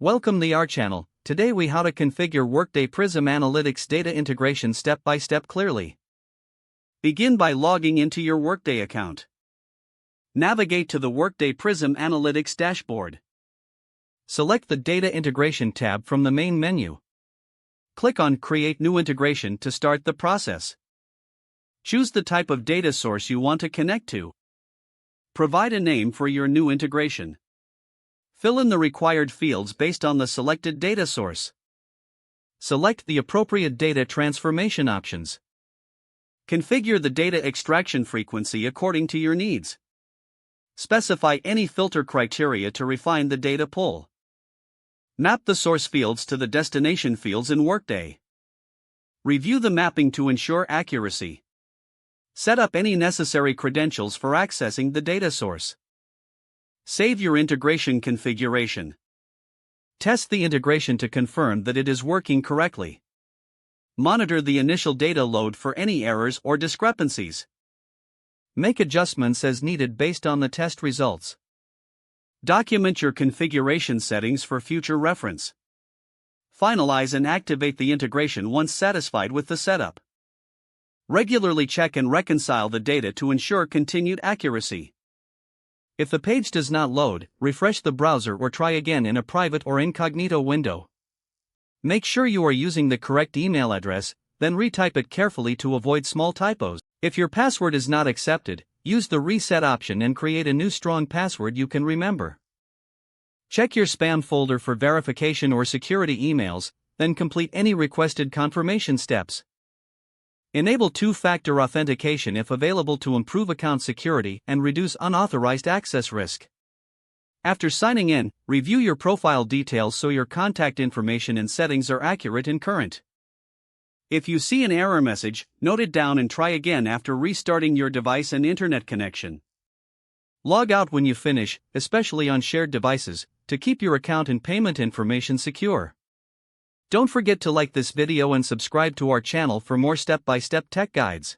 Welcome to our channel. Today we how to configure Workday Prism Analytics data integration step by step clearly. Begin by logging into your Workday account. Navigate to the Workday Prism Analytics dashboard. Select the Data Integration tab from the main menu. Click on Create New Integration to start the process. Choose the type of data source you want to connect to. Provide a name for your new integration. Fill in the required fields based on the selected data source. Select the appropriate data transformation options. Configure the data extraction frequency according to your needs. Specify any filter criteria to refine the data pull. Map the source fields to the destination fields in Workday. Review the mapping to ensure accuracy. Set up any necessary credentials for accessing the data source. Save your integration configuration. Test the integration to confirm that it is working correctly. Monitor the initial data load for any errors or discrepancies. Make adjustments as needed based on the test results. Document your configuration settings for future reference. Finalize and activate the integration once satisfied with the setup. Regularly check and reconcile the data to ensure continued accuracy. If the page does not load, refresh the browser or try again in a private or incognito window. Make sure you are using the correct email address, then retype it carefully to avoid small typos. If your password is not accepted, use the reset option and create a new strong password you can remember. Check your spam folder for verification or security emails, then complete any requested confirmation steps. Enable two-factor authentication if available to improve account security and reduce unauthorized access risk. After signing in, review your profile details so your contact information and settings are accurate and current. If you see an error message, note it down and try again after restarting your device and internet connection. Log out when you finish, especially on shared devices, to keep your account and payment information secure. Don't forget to like this video and subscribe to our channel for more step-by-step tech guides.